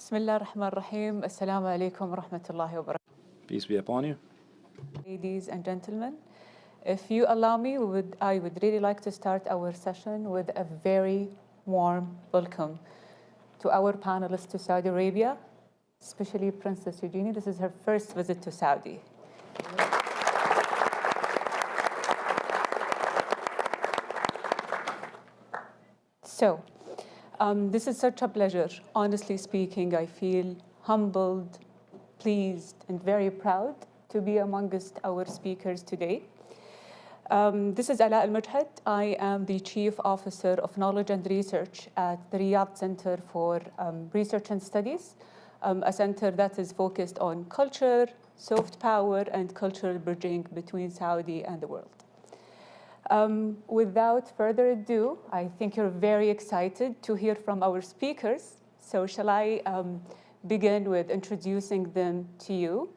Bismillah ar-Rahman ar-Rahim. Assalamu alaikum wa rahmatullahi wa barakatuh. Peace be upon you. Ladies and gentlemen, if you allow me, I would really like to start our session with a very warm welcome to our panelists to Saudi Arabia, especially Princess Eugenie. This is her first visit to Saudi. So, this is such a pleasure. Honestly speaking, I feel humbled, pleased, and very proud to be amongst our speakers today. This is Ala Al-Mujhid. I am the Chief Officer of Knowledge and Research at the Riyadh Center for Research and Studies, a center that is focused on culture, soft power, and cultural bridging between Saudi and the world. Without further ado, I think you're very excited to hear from our speakers. So shall I begin with introducing them to you?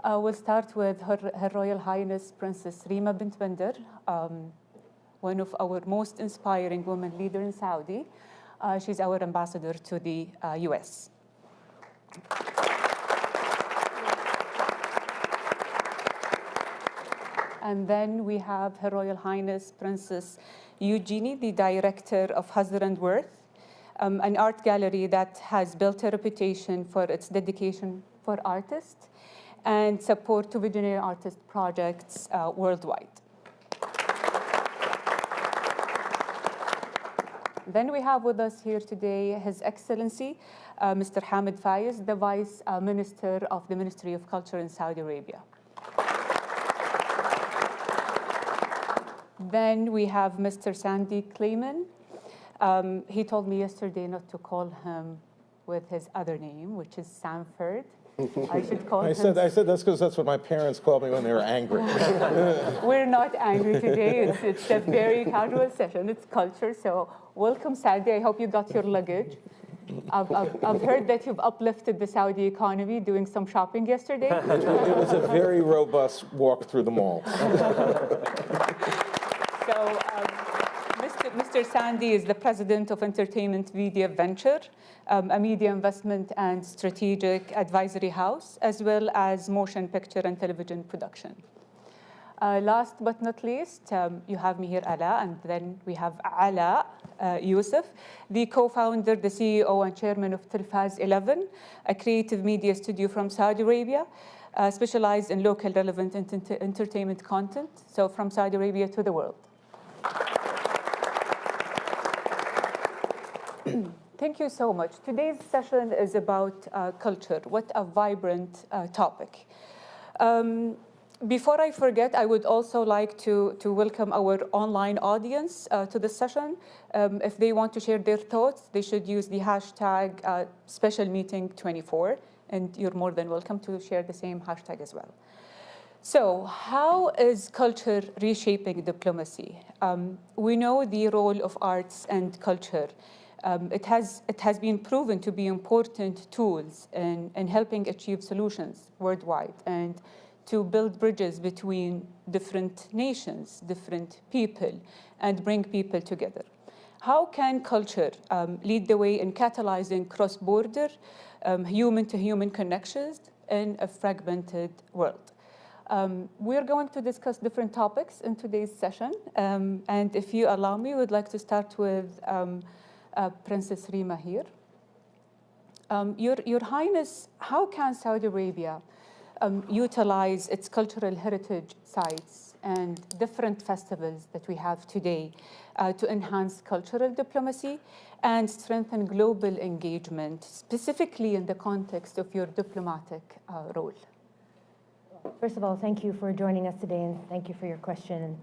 We'll start with Her Royal Highness Princess Rima bint Bandar, one of our most inspiring women leaders in Saudi. She's our ambassador to the US. And then we have Her Royal Highness Princess Eugenie, the director of Hazard and Worth, an art gallery that has built a reputation for its dedication for artists and support to visionary artist projects worldwide. Then we have with us here today His Excellency, Mr. Hamid Faiz, the Vice Minister of the Ministry of Culture in Saudi Arabia. Then we have Mr. Sandy Clayman. He told me yesterday not to call him with his other name, which is Sanford. I should call him. I said that's because that's what my parents called me when they were angry. We're not angry today. It's a very casual session. It's culture. So welcome, Sandy. I hope you got your luggage. I've heard that you've uplifted the Saudi economy doing some shopping yesterday. It was a very robust walk through the mall. So Mr. Sandy is the president of Entertainment Media Venture, a media investment and strategic advisory house, as well as motion picture and television production. Last but not least, you have me here, Ala, and then we have Ala Youssef, the co-founder, the CEO, and chairman of Telfaz 11, a creative media studio from Saudi Arabia, specialized in local relevant entertainment content, so from Saudi Arabia to the world. Thank you so much. Today's session is about culture. What a vibrant topic. Before I forget, I would also like to welcome our online audience to the session. If they want to share their thoughts, they should use the hashtag specialmeeting24, and you're more than welcome to share the same hashtag as well. So how is culture reshaping diplomacy? We know the role of arts and culture. It has been proven to be important tools in helping achieve solutions worldwide and to build bridges between different nations, different people, and bring people together. How can culture lead the way in catalyzing cross-border, human-to-human connections in a fragmented world? We're going to discuss different topics in today's session. And if you allow me, we'd like to start with Princess Rima here. Your Highness, how can Saudi Arabia utilize its cultural heritage sites and different festivals that we have today to enhance cultural diplomacy and strengthen global engagement, specifically in the context of your diplomatic role? First of all, thank you for joining us today, and thank you for your question.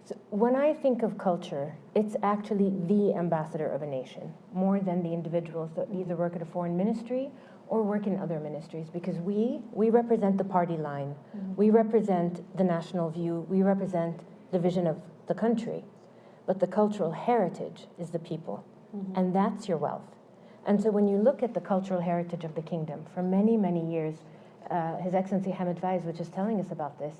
So when I think of culture, it's actually the ambassador of a nation, more than the individuals that either work at a foreign ministry or work in other ministries, because we represent the party line. Mm-hmm. We represent the national view. We represent the vision of the country. But the cultural heritage is the people, mm-hmm. and that's your wealth. And so when you look at the cultural heritage of the kingdom, for many, many years, His Excellency Hamid Faiz was just telling us about this,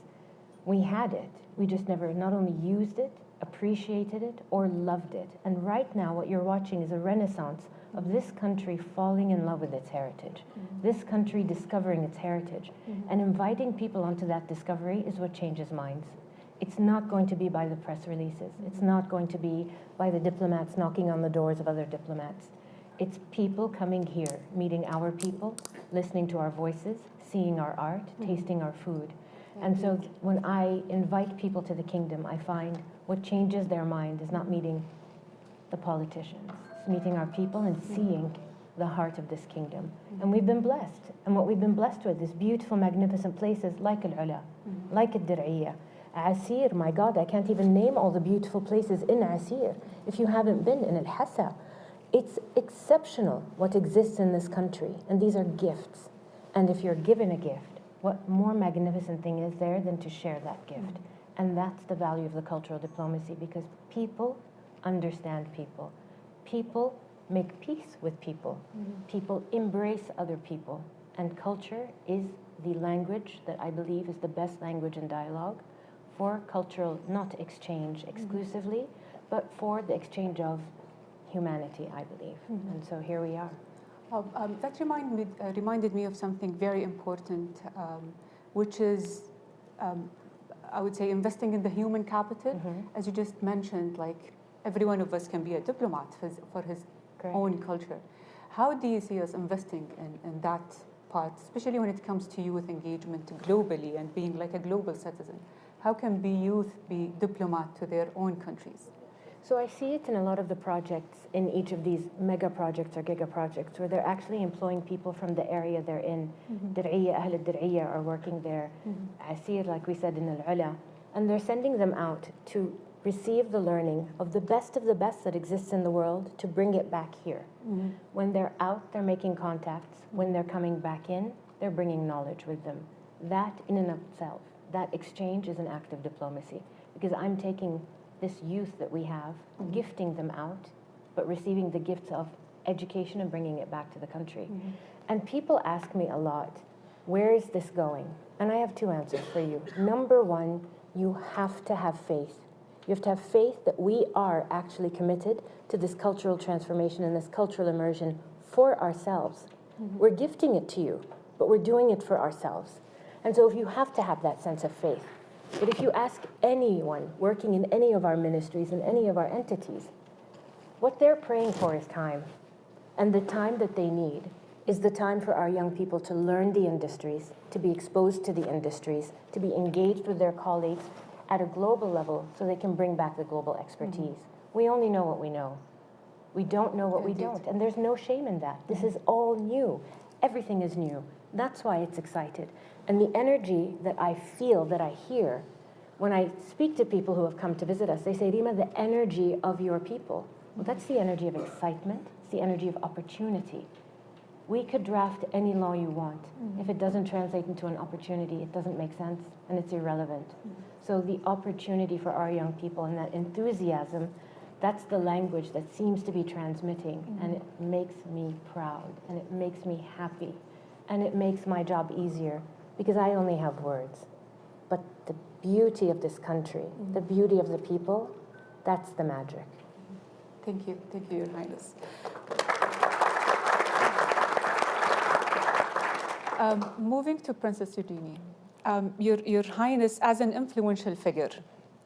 we had it. We just never not only used it appreciated it, or loved it. And right now, what you're watching is a renaissance of this country falling in love with its heritage, this country discovering its heritage. And inviting people onto that discovery is what changes minds. It's not going to be by the press releases. It's not going to be by the diplomats knocking on the doors of other diplomats. It's people coming here, meeting our people, listening to our voices, seeing our art, tasting our food. And so when I invite people to the kingdom, I find what changes their mind is not meeting the politicians. It's meeting our people and seeing the heart of this kingdom. And we've been blessed. And what we've been blessed with is beautiful, magnificent places like Al-Ula, like Al-Dir'iyya, Asir. My God, I can't even name all the beautiful places in Asir. If you haven't been in Al-Hassa, it's exceptional what exists in this country. And these are gifts. And if you're given a gift, what more magnificent thing is there than to share that gift? And that's the value of the cultural diplomacy, because people understand people. People make peace with people. People embrace other people. And culture is the language that I believe is the best language in dialogue for cultural, not exchange exclusively, but for the exchange of humanity, I believe. And so here we are. That reminded me of something very important, which is, I would say, investing in the human capital. As you just mentioned, like every one of us can be a diplomat for his own culture. How do you see us investing in that part, especially when it comes to youth engagement globally and being like a global citizen? How can youth be diplomat to their own countries? So I see it in a lot of the projects in each of these mega projects or giga projects where they're actually employing people from the area they're in. Dir'iyya, Ahl al-Dir'iyya are working there. Asir, like we said, in Al-Ula. And they're sending them out to receive the learning of the best that exists in the world to bring it back here. When they're out, they're making contacts. When they're coming back in, they're bringing knowledge with them. That in and of itself, that exchange is an act of diplomacy, because I'm taking this youth that we have, gifting them out, but receiving the gifts of education and bringing it back to the country. And people ask me a lot, where is this going? And I have two answers for you. Number one, you have to have faith. You have to have faith that we are actually committed to this cultural transformation and this cultural immersion for ourselves. We're gifting it to you, but we're doing it for ourselves. And so if you have to have that sense of faith. But if you ask anyone working in any of our ministries and any of our entities, what they're praying for is time. And the time that they need is the time for our young people to learn the industries, to be exposed to the industries, to be engaged with their colleagues at a global level so they can bring back the global expertise. We only know what we know. We don't know what we don't. And there's no shame in that. This is all new. Everything is new. That's why it's excited. And the energy that I feel, that I hear, when I speak to people who have come to visit us, they say, Rima, the energy of your people. Well, that's the energy of excitement. It's the energy of opportunity. We could draft any law you want. If it doesn't translate into an opportunity, it doesn't make sense and it's irrelevant. So the opportunity for our young people and that enthusiasm, that's the language that seems to be transmitting, and it makes me proud and it makes me happy and it makes my job easier, because I only have words. But the beauty of this country, the beauty of the people, that's the magic. Thank you, Your Highness. Moving to Princess Eugenie, Your Highness, as an influential figure,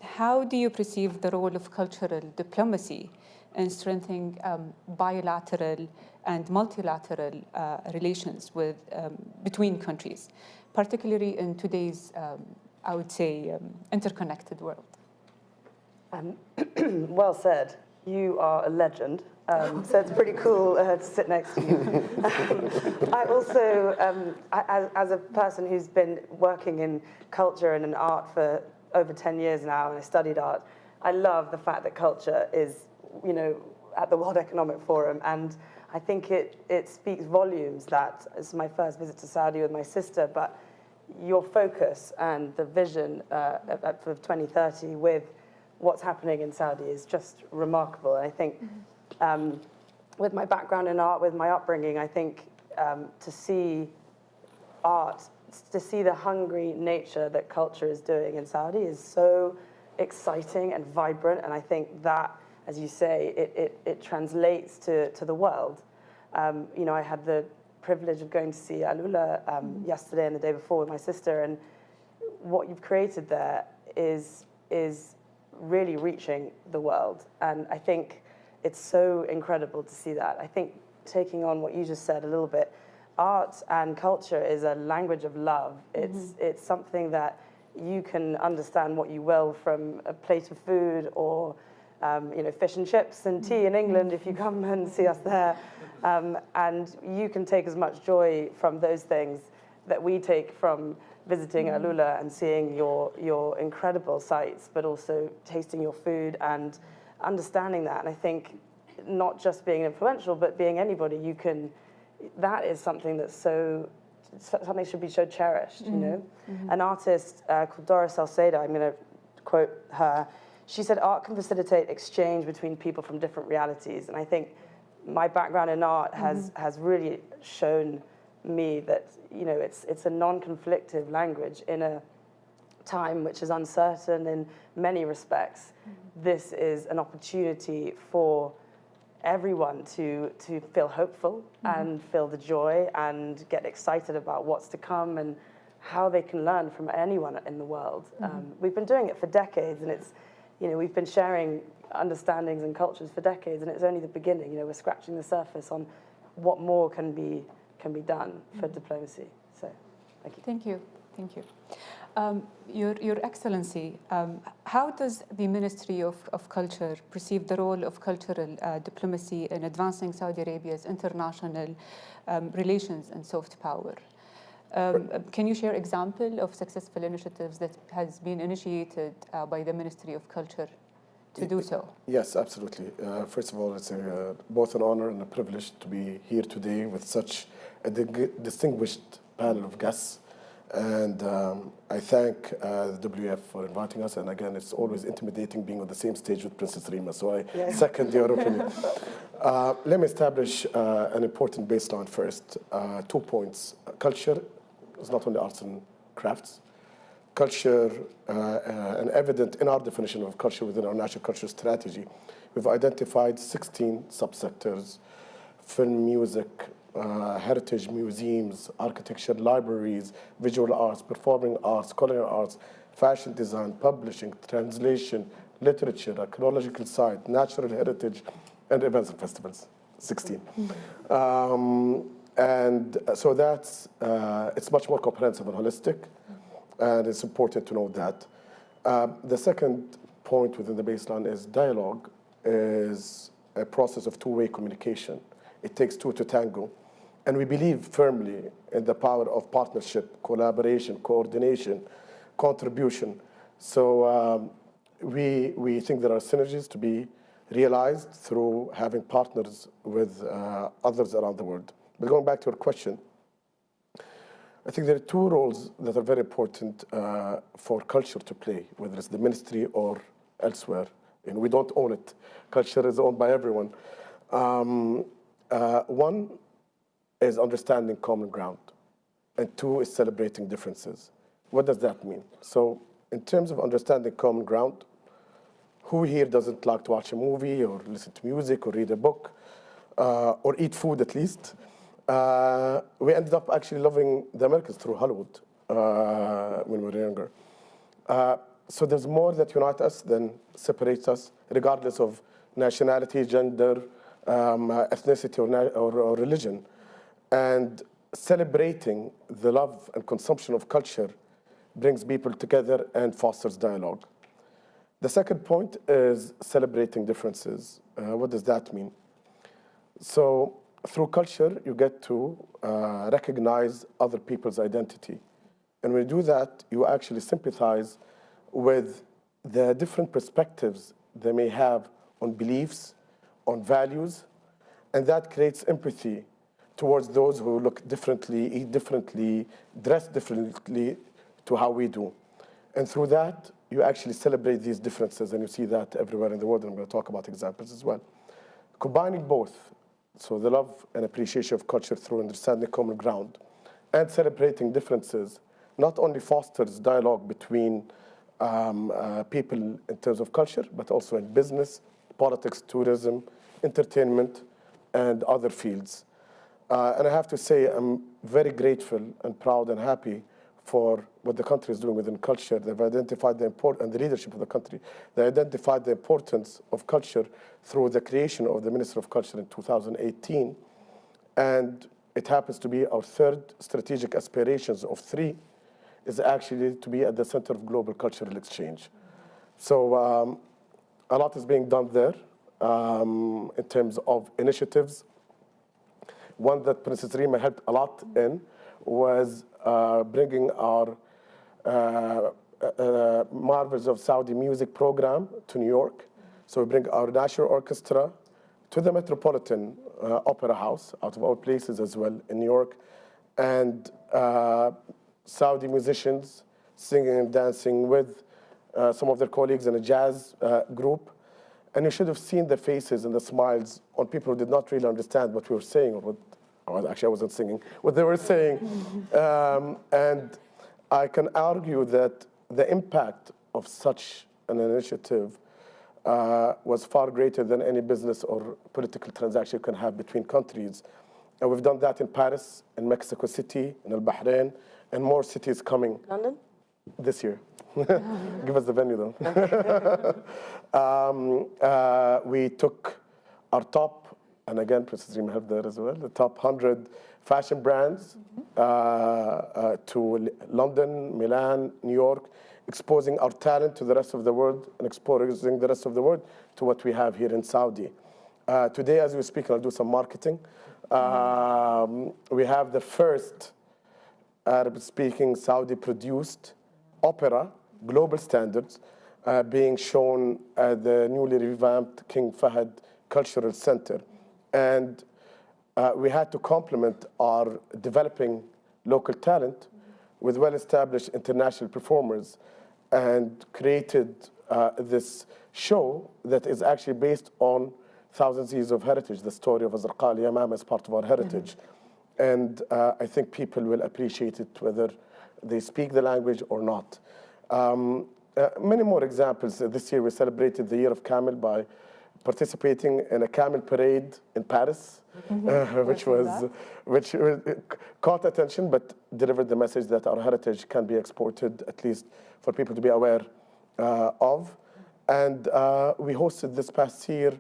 how do you perceive the role of cultural diplomacy in strengthening bilateral and multilateral relations between countries, particularly in today's, I would say, interconnected world? Well said. You are a legend, so it's pretty cool to sit next to you. I also, as a person who's been working in culture and in art for over 10 years now, and I studied art, I love the fact that culture is, at the World Economic Forum, and I think it speaks volumes that it's my first visit to Saudi with my sister, but your focus and the vision for 2030 with what's happening in Saudi is just remarkable. And I think with my background in art, with my upbringing, I think to see art, to see the hungry nature that culture is doing in Saudi is so exciting and vibrant. And I think that, as you say, it translates to the world. You know, I had the privilege of going to see Alula yesterday and the day before with my sister, and what you've created there is really reaching the world. And I think it's so incredible to see that. I think taking on what you just said a little bit, art and culture is a language of love. It's something that you can understand what you will from a plate of food or you know, fish and chips and tea in England if you come and see us there. And you can take as much joy from those things that we take from visiting Alula and seeing your incredible sights, but also tasting your food and understanding that. And I think not just being influential, but being anybody, you can, that is something that's something should be so cherished, you know? An artist called Doris Salcedo, I'm going to quote her, she said, art can facilitate exchange between people from different realities. And I think my background in art has really shown me that, you know, it's a non-conflictive language in a time which is uncertain in many respects. This is an opportunity for everyone to feel hopeful and feel the joy and get excited about what's to come and how they can learn from anyone in the world. We've been doing it for decades, and it's, you know, we've been sharing understandings and cultures for decades, and it's only the beginning. You know, we're scratching the surface on what more can be done for diplomacy. So, thank you. Thank you. Thank you. Your Excellency, how does the Ministry of Culture perceive the role of cultural diplomacy in advancing Saudi Arabia's international relations and soft power? Can you share example of successful initiatives that has been initiated by the Ministry of Culture to do so? Yes, absolutely. First of all, it's both an honor and a privilege to be here today with such a distinguished panel of guests. And I thank the WF for inviting us. And again, it's always intimidating being on the same stage with Princess Rima. So I second your opinion. Let me establish an important baseline first. 2 points. Culture is not only arts and crafts. Culture, and evident in our definition of culture within our national culture strategy, we've identified 16 subsectors: film, music, heritage, museums, architecture, libraries, visual arts, performing arts, culinary arts, fashion design, publishing, translation, literature, archaeological site, natural heritage, and events and festivals. 16. And so that's, it's much more comprehensive and holistic, and it's important to know that. The second point within the baseline is dialogue is a process of two-way communication. It takes two to tango. And we believe firmly in the power of partnership, collaboration, coordination, contribution. So we think there are synergies to be realized through having partners with others around the world. But going back to your question, I think there are two roles that are very important for culture to play, whether it's the ministry or elsewhere. And we don't own it. Culture is owned by everyone. One is understanding common ground, and two is celebrating differences. What does that mean? So in terms of understanding common ground, who here doesn't like to watch a movie or listen to music or read a book or eat food at least? We ended up actually loving the Americans through Hollywood when we were younger. So there's more that unites us than separates us, regardless of nationality, gender, ethnicity, or religion. And celebrating the love and consumption of culture brings people together and fosters dialogue. The second point is celebrating differences. What does that mean? So through culture, you get to recognize other people's identity. And when you do that, you actually sympathize with the different perspectives they may have on beliefs, on values, and that creates empathy towards those who look differently, eat differently, dress differently to how we do. And through that, you actually celebrate these differences, and you see that everywhere in the world, and I'm going to talk about examples as well. Combining both, so the love and appreciation of culture through understanding common ground and celebrating differences, not only fosters dialogue between people in terms of culture, but also in business, politics, tourism, entertainment, and other fields. And I have to say, I'm very grateful and proud and happy for what the country is doing within culture. They've identified the importance, and the leadership of the country, they identified the importance of culture through the creation of the Ministry of Culture in 2018. And it happens to be our third strategic aspirations of 3 is actually to be at the center of global cultural exchange. So a lot is being done there in terms of initiatives. One that Princess Rima helped a lot in was bringing our Marvels of Saudi Music program to New York. So we bring our national orchestra to the Metropolitan Opera House, out of all places as well, in New York. And Saudi musicians singing and dancing with some of their colleagues in a jazz group. And you should have seen the faces and the smiles on people who did not really understand what we were saying, or actually I wasn't singing, what they were saying. And I can argue that the impact of such an initiative was far greater than any business or political transaction you can have between countries. And we've done that in Paris, in Mexico City, in Al Bahrain, and more cities coming. London? This year. Give us the venue, though. We took our top, and again, Princess Rima helped there as well, the top 100 fashion brands to London, Milan, New York, exposing our talent to the rest of the world and exposing the rest of the world to what we have here in Saudi. Today, as we speak, I'll do some marketing. We have the first Arab-speaking Saudi-produced opera, global standards, being shown at the newly revamped King Fahd Cultural Center. And we had to complement our developing local talent with well-established international performers, and created this show that is actually based on thousands of years of heritage. The story of Azraq al-Yamama is part of our heritage. And I think people will appreciate it whether they speak the language or not. Many more examples. This year we celebrated the Year of Camel by participating in a camel parade in Paris, which caught attention but delivered the message that our heritage can be exported, at least for people to be aware of. And we hosted this past year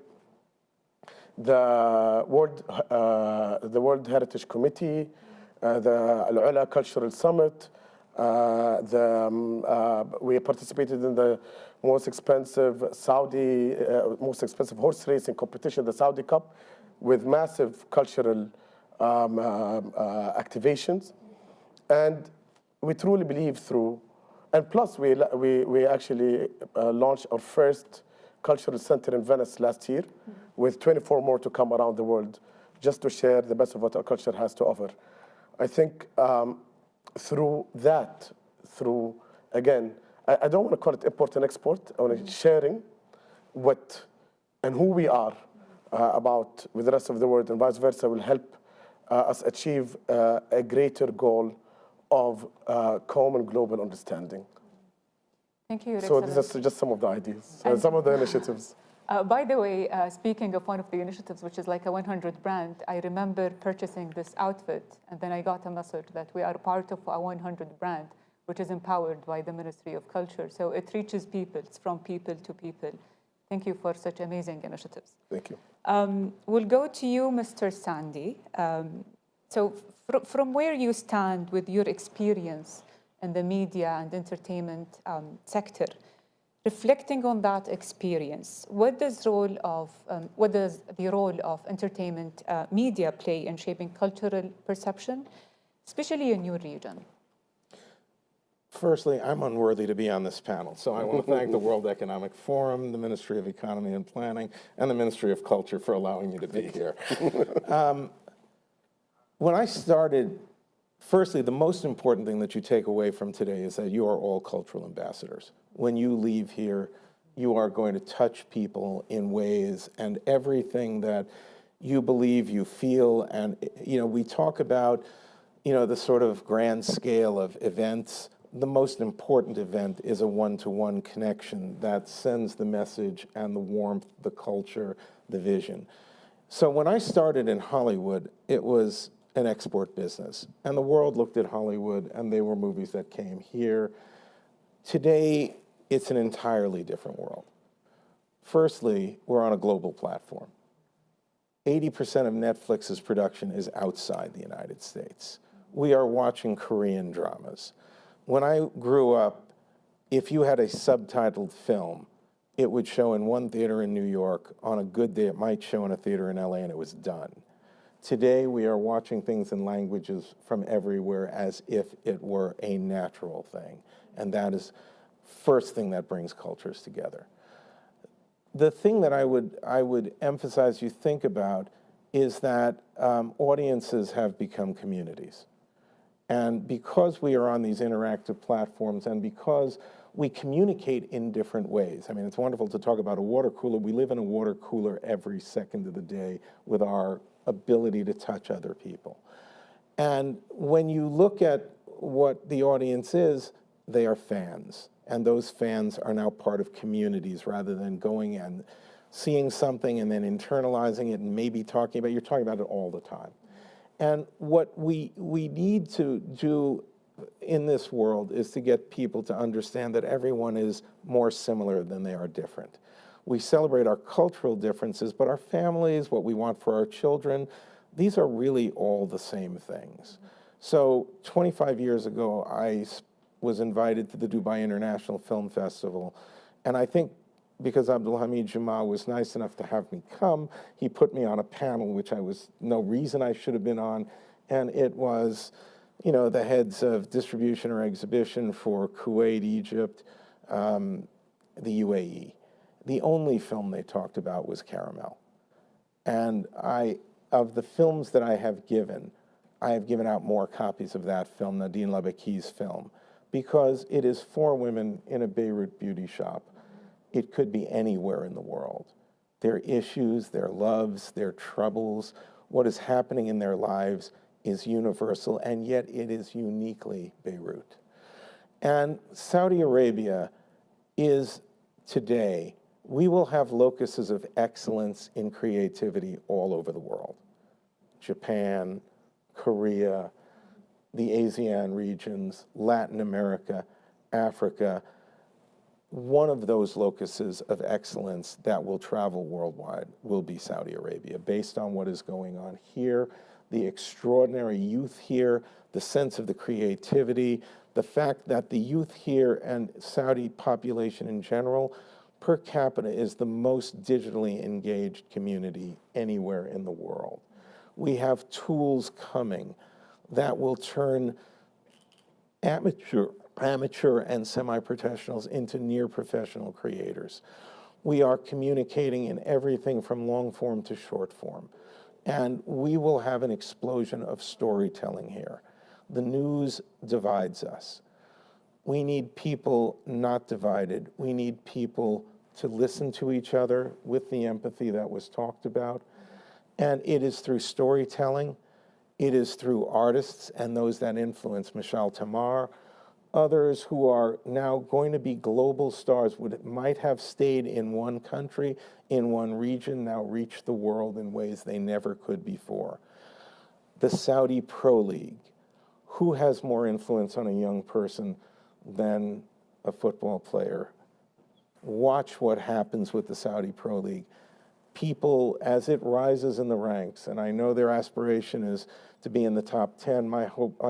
the World Heritage Committee, the Al-Ula Cultural Summit. We participated in the most expensive horse racing competition, the Saudi Cup, with massive cultural activations. And we truly believe through, and plus we actually launched our first cultural center in Venice last year, with 24 more to come around the world, just to share the best of what our culture has to offer. I think through that, again, I don't want to call it import and export, I want to sharing what and who we are about with the rest of the world, and vice versa, will help us achieve a greater goal of common global understanding. Thank you, Your So Excellency. these are just some of the ideas, some of the initiatives. By the way, speaking of one of the initiatives, which is like a 100 brand, I remember purchasing this outfit, and then I got a message that we are part of a 100 brand, which is empowered by the Ministry of Culture. So it reaches people, it's from people to people. Thank you for such amazing initiatives. Thank you. We'll go to you, Mr. Sandy. So from where you stand with your experience in the media and entertainment sector, reflecting on that experience, what does the role of entertainment media play in shaping cultural perception, especially in your region? Firstly, I'm unworthy to be on this panel, so I want to thank the World Economic Forum, the Ministry of Economy and Planning, and the Ministry of Culture for allowing me to be here. When I started, firstly, the most important thing that you take away from today is that you are all cultural ambassadors. When you leave here, you are going to touch people in ways, and everything that you believe, you feel, and we talk about the sort of grand scale of events the most important event is a one-to-one connection that sends the message and the warmth, the culture, the vision. So when I started in Hollywood, it was an export business, and the world looked at Hollywood, and they were movies that came here. Today, it's an entirely different world. Firstly, we're on a global platform. 80% of Netflix's production is outside the United States. We are watching Korean dramas. When I grew up, if you had a subtitled film, it would show in one theater in New York. On a good day, it might show in a theater in LA, and it was done. Today, we are watching things in languages from everywhere as if it were a natural thing. And that is first thing that brings cultures together. The thing that I would emphasize you think about is that audiences have become communities. And because we are on these interactive platforms and because we communicate in different ways. I mean, it's wonderful to talk about a water cooler. We live in a water cooler every second of the day with our ability to touch other people. And when you look at what the audience is, they are fans. And those fans are now part of communities rather than going and seeing something and then internalizing it and maybe talking about it. You're talking about it all the time. And what we need to do in this world is to get people to understand that everyone is more similar than they are different. We celebrate our cultural differences, but our families, what we want for our children, these are really all the same things. So 25 years ago, I was invited to the Dubai International Film Festival, and I think because Abdul Hamid Jamal was nice enough to have me come, he put me on a panel, which I was no reason I should have been on, and it was, you know, the heads of distribution or exhibition for Kuwait, Egypt, the UAE. The only film they talked about was Caramel. And of the films that I have given out more copies of that film, Nadine Labeki's film, because it is for women in a Beirut beauty shop. It could be anywhere in the world. Their issues, their loves, their troubles, what is happening in their lives is universal, and yet it is uniquely Beirut. And Saudi Arabia is today, we will have locuses of excellence in creativity all over the world. Japan, Korea, the ASEAN regions, Latin America, Africa. One of those locuses of excellence that will travel worldwide will be Saudi Arabia, based on what is going on here, the extraordinary youth here, the sense of the creativity, the fact that the youth here and Saudi population in general, per capita, is the most digitally engaged community anywhere in the world. We have tools coming that will turn amateur and semi-professionals into near-professional creators. We are communicating in everything from long form to short form. And we will have an explosion of storytelling here. The news divides us. We need people not divided. We need people to listen to each other with the empathy that was talked about. And it is through storytelling. It is through artists and those that influence Michal Tamar, others who are now going to be global stars, might have stayed in one country, in one region, now reach the world in ways they never could before. The Saudi Pro League. Who has more influence on a young person than a football player? Watch what happens with the Saudi Pro League. People, as it rises in the ranks, and I know their aspiration is to be in the top 10, I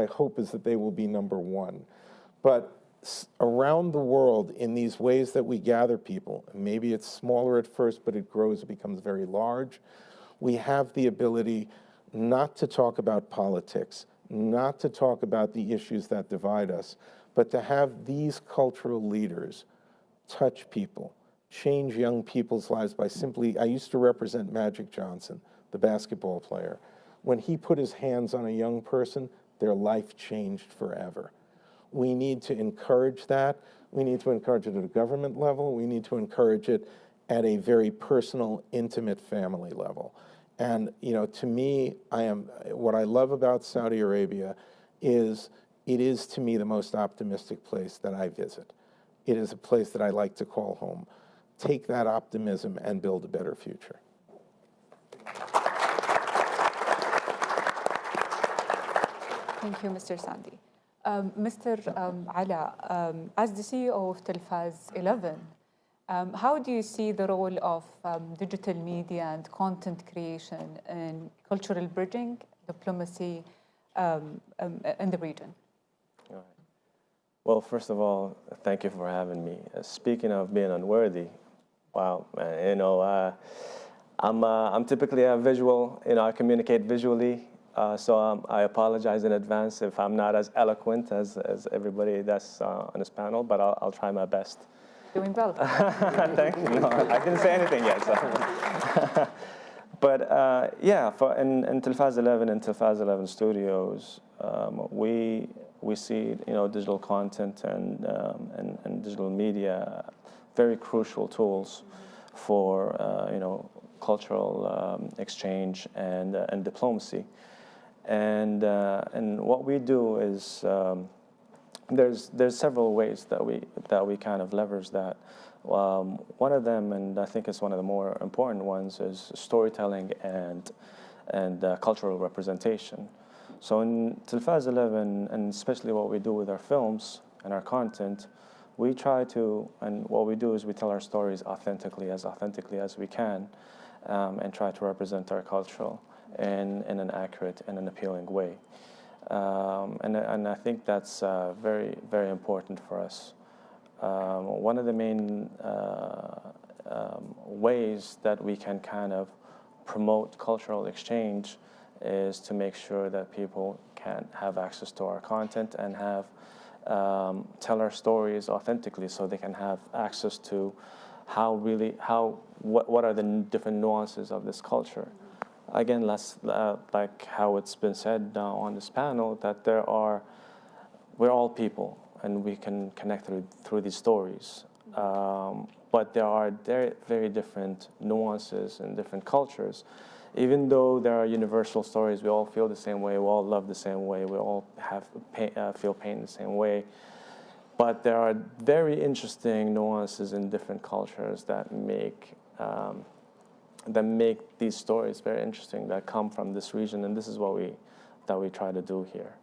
hope is that they will be number 1. But around the world, in these ways that we gather people, maybe it's smaller at first, but it grows, it becomes very large, we have the ability not to talk about politics, not to talk about the issues that divide us, but to have these cultural leaders touch people, change young people's lives by simply, I used to represent Magic Johnson, the basketball player. When he put his hands on a young person, their life changed forever. We need to encourage that. We need to encourage it at a government level. We need to encourage it at a very personal, intimate family level. And, you know, to me, what I love about Saudi Arabia is it is to me the most optimistic place that I visit. It is a place that I like to call home. Take that optimism and build a better future. Thank you, Mr. Sandy. Mr. Ala, as the CEO of Telfaz 11, how do you see the role of digital media and content creation in cultural bridging, diplomacy in the region? All right. Well, first of all, thank you for having me. Speaking of being unworthy, wow, man, I'm typically a visual, I communicate visually. So I apologize in advance if I'm not as eloquent as everybody that's on this panel, but I'll try my best. Doing well. Thank you. No, I didn't say anything yet. So. But yeah, in Telfaz 11 and Telfaz 11 Studios, we see digital content and digital media very crucial tools for cultural exchange and diplomacy. And what we do is there's several ways that we kind of leverage that. One of them, and I think it's one of the more important ones, is storytelling and cultural representation. So in Telfaz 11, and especially what we do with our films and our content, we try to, and what we do is we tell our stories authentically as we can, and try to represent our culture in an accurate and an appealing way. And I think that's very, very important for us. One of the main ways that we can kind of promote cultural exchange is to make sure that people can have access to our content and have tell our stories authentically, so they can have access to what are the different nuances of this culture. Again, like how it's been said on this panel, that we're all people and we can connect through these stories. But there are very different nuances in different cultures. Even though there are universal stories, we all feel the same way, we all love the same way, we all feel pain the same way. But there are very interesting nuances in different cultures that make these stories very interesting, that come from this region, and this is what we try to do here.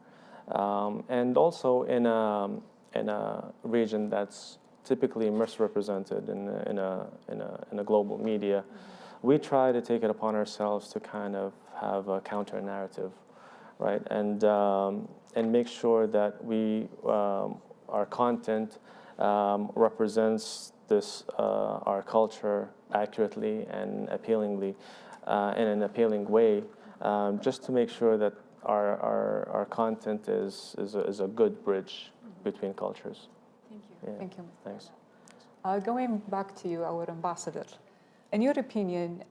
And also in a region that's typically misrepresented in a global media, we try to take it upon ourselves to kind of have a counter narrative, right? And make sure that our content represents our culture accurately and appealingly, in an appealing way, just to make sure that our content is a good bridge between cultures. Thank you. Yeah. Thank you, Mr. Thanks. Going back to you, our ambassador. In your opinion,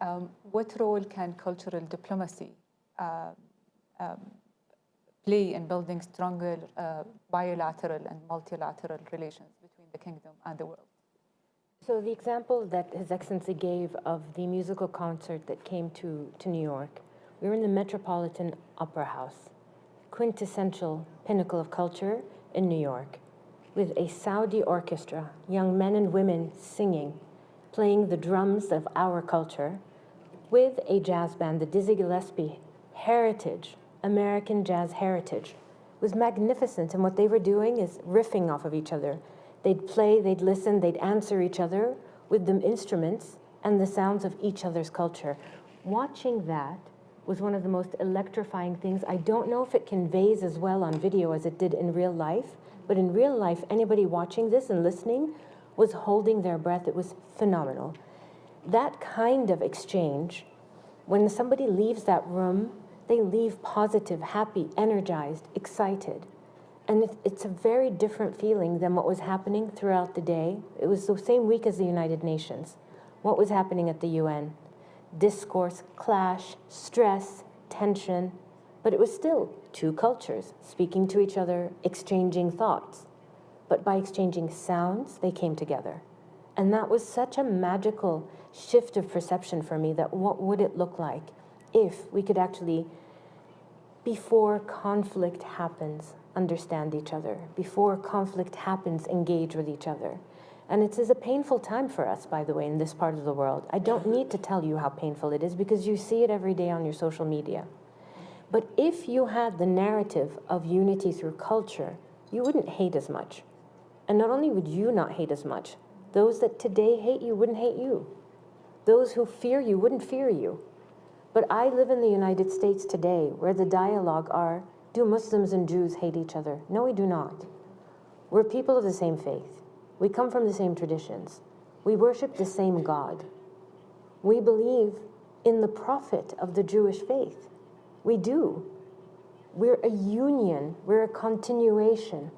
what role can cultural diplomacy play in building stronger bilateral and multilateral relations between the kingdom and the world? So the example that His Excellency gave of the musical concert that came to New York, we were in the Metropolitan Opera House, quintessential pinnacle of culture in New York, with a Saudi orchestra, young men and women singing, playing the drums of our culture, with a jazz band, the Dizzy Gillespie heritage, American jazz heritage. It was magnificent, and what they were doing is riffing off of each other. They'd play, they'd listen, they'd answer each other with the instruments and the sounds of each other's culture. Watching that was one of the most electrifying things. I don't know if it conveys as well on video as it did in real life, but in real life, anybody watching this and listening was holding their breath. It was phenomenal. That kind of exchange, when somebody leaves that room, they leave positive, happy, energized, excited. And it's a very different feeling than what was happening throughout the day. It was the same week as the United Nations. What was happening at the UN? Discourse, clash, stress, tension, but it was still two cultures speaking to each other, exchanging thoughts. But by exchanging sounds, they came together. And that was such a magical shift of perception for me, that what would it look like if we could actually before conflict happens, understand each other. Before conflict happens, engage with each other. And it is a painful time for us, by the way, in this part of the world. I don't need to tell you how painful it is because you see it every day on your social media. But if you had the narrative of unity through culture, you wouldn't hate as much. And not only would you not hate as much, those that today hate you wouldn't hate you. Those who fear you wouldn't fear you. But I live in the United States today where the dialogue are, do Muslims and Jews hate each other? No, we do not. We're people of the same faith. We come from the same traditions. We worship the same God. We believe in the prophet of the Jewish faith. We do. We're a union. We're a continuation.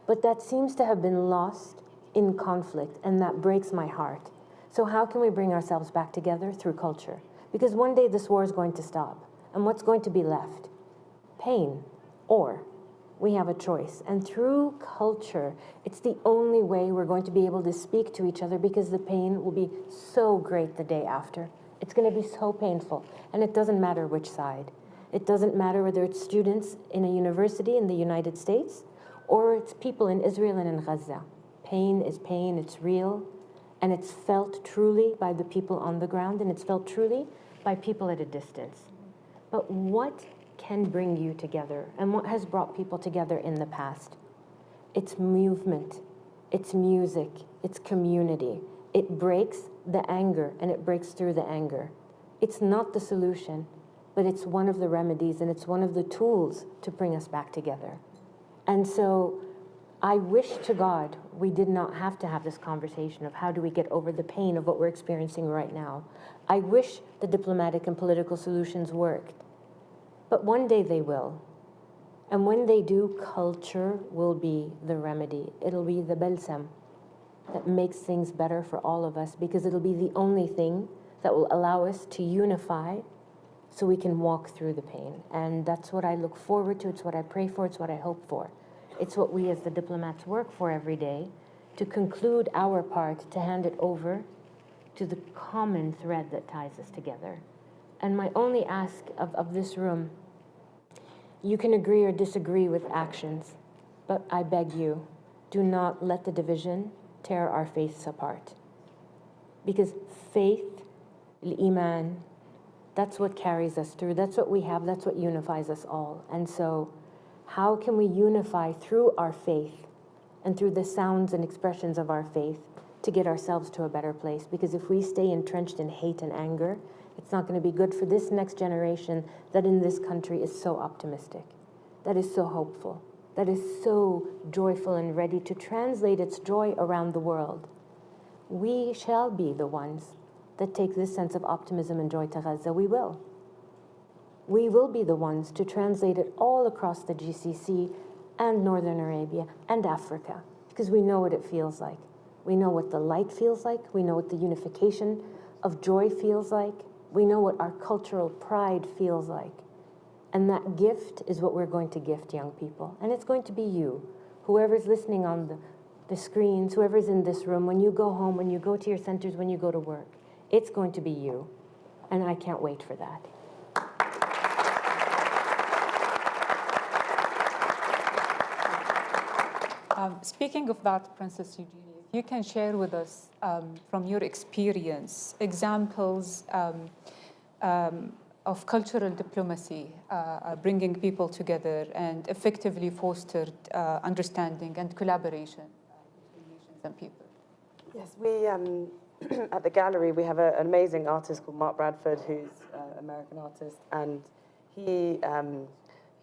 But that seems to have been lost in conflict, and that breaks my heart. So how can we bring ourselves back together? Through culture. Because one day this war is going to stop. And what's going to be left? Pain. Or we have a choice. And through culture, it's the only way we're going to be able to speak to each other, because the pain will be so great the day after. It's going to be so painful. And it doesn't matter which side. It doesn't matter whether it's students in a university in the United States or it's people in Israel and in Gaza. Pain is pain, it's real, and it's felt truly by the people on the ground, and it's felt truly by people at a distance. But what can bring you together, and what has brought people together in the past? It's movement, it's music, it's community. It breaks the anger, and it breaks through the anger. It's not the solution, but it's one of the remedies, and it's one of the tools to bring us back together. And so I wish to God we did not have to have this conversation of how do we get over the pain of what we're experiencing right now. I wish the diplomatic and political solutions worked, but one day they will. And when they do, culture will be the remedy. It'll be the balsam that makes things better for all of us, because it'll be the only thing that will allow us to unify so we can walk through the pain. And that's what I look forward to. It's what I pray for. It's what I hope for. It's what we as the diplomats work for every day, to conclude our part, to hand it over to the common thread that ties us together. And my only ask of this room, you can agree or disagree with actions, but I beg you, do not let the division tear our faiths apart. Because faith, al-iman, that's what carries us through. That's what we have. That's what unifies us all. And so how can we unify through our faith and through the sounds and expressions of our faith to get ourselves to a better place? Because if we stay entrenched in hate and anger, it's not going to be good for this next generation that in this country is so optimistic, that is so hopeful, that is so joyful and ready to translate its joy around the world. We shall be the ones that take this sense of optimism and joy to Gaza. We will. We will be the ones to translate it all across the GCC and Northern Arabia and Africa, because we know what it feels like. We know what the light feels like. We know what the unification of joy feels like. We know what our cultural pride feels like. And that gift is what we're going to gift young people. And it's going to be you, whoever's listening on the screens, whoever's in this room, when you go home, when you go to your centers, when you go to work. It's going to be you. And I can't wait for that. Speaking of that, Princess Eugenie, if you can share with us, from your experience, examples of cultural diplomacy, bringing people together and effectively fostered understanding and collaboration between nations and people. Yes, we at the gallery we have an amazing artist called Mark Bradford, who's an American artist, and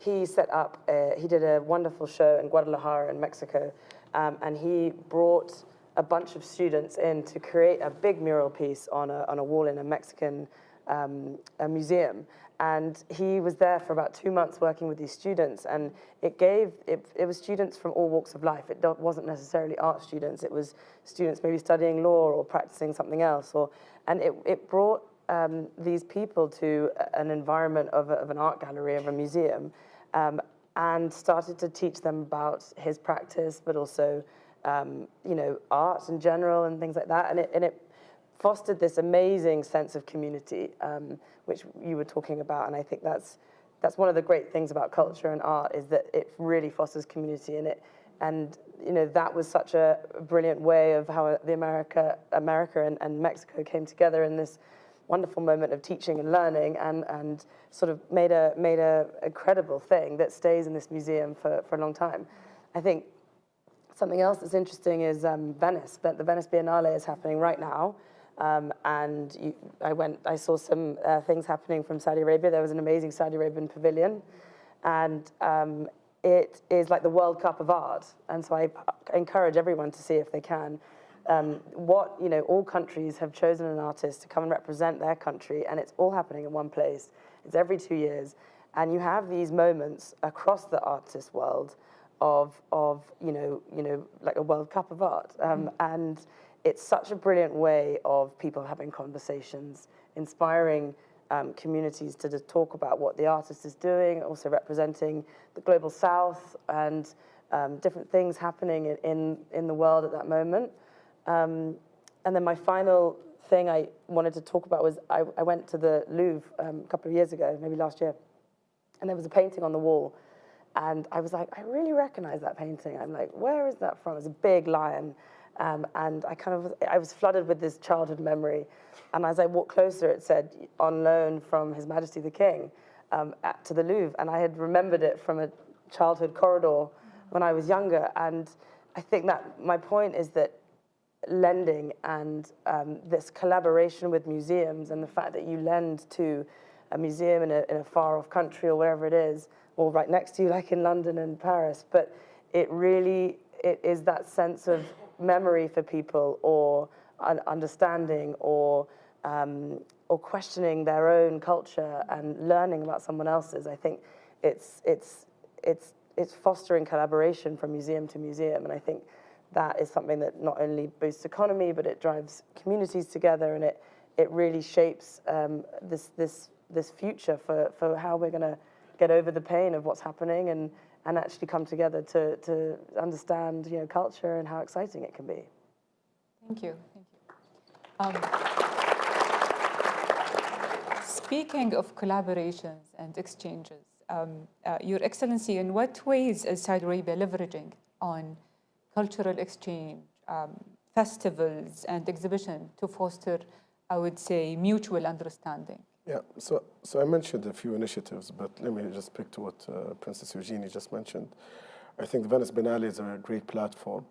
he set up, he did a wonderful show in Guadalajara in Mexico, and he brought a bunch of students in to create a big mural piece on a wall in a Mexican museum. And he was there for about 2 months working with these students, and it was students from all walks of life. It wasn't necessarily art students. It was students maybe studying law or practicing something else. And it brought these people to an environment of an art gallery, of a museum, and started to teach them about his practice, but also art in general and things like that. And it fostered this amazing sense of community, which you were talking about, and I think that's that's one of the great things about culture and art, is that it really fosters community, and you know, that was such a brilliant way of how America and Mexico came together in this wonderful moment of teaching and learning, and sort of made a incredible thing that stays in this museum for a long time. I think something else that's interesting is Venice. The Venice Biennale is happening right now. And I saw some things happening from Saudi Arabia. There was an amazing Saudi Arabian pavilion, and it is like the World Cup of art. And so I encourage everyone to see if they can. All countries have chosen an artist to come and represent their country, and it's all happening in one place. It's every 2 years, and you have these moments across the artist world of like a World Cup of art, and it's such a brilliant way of people having conversations, inspiring communities to just talk about what the artist is doing, also representing the global south and different things happening in the world at that moment. And then my final thing I wanted to talk about was I went to the Louvre a couple of years ago, maybe last year, and there was a painting on the wall, and I was like, I really recognize that painting. I'm like, where is that from? It's a big lion. And I was flooded with this childhood memory. And as I walked closer, it said, on loan from His Majesty the King to the Louvre. And I had remembered it from a childhood corridor when I was younger. And I think that my point is that lending and this collaboration with museums, and the fact that you lend to a museum in a far-off country or wherever it is, or right next to you, like in London and Paris, but it is that sense of memory for people, or understanding, or questioning their own culture and learning about someone else's. I think it's fostering collaboration from museum to museum, and I think that is something that not only boosts economy, but it drives communities together, and it really shapes this future for how we're going to get over the pain of what's happening and actually come together to understand, culture and how exciting it can be. Thank you. Speaking of collaborations and exchanges, Your Excellency, in what ways is Saudi Arabia leveraging on cultural exchange, festivals, and exhibition to foster, I would say, mutual understanding? Yeah, so I mentioned a few initiatives, but let me just pick to what Princess Eugenie just mentioned. I think the Venice Biennale is a great platform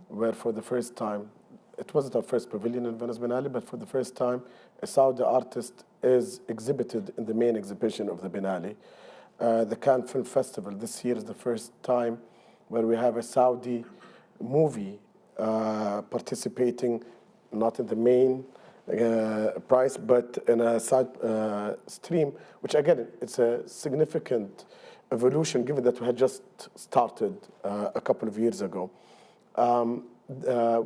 where for the first time, it wasn't our first pavilion in Venice Biennale, but for the first time, a Saudi artist is exhibited in the main exhibition of the Biennale. The Cannes Film Festival this year is the first time where we have a Saudi movie participating, not in the main price, but in a side stream, which again, it's a significant evolution given that we had just started a couple of years ago.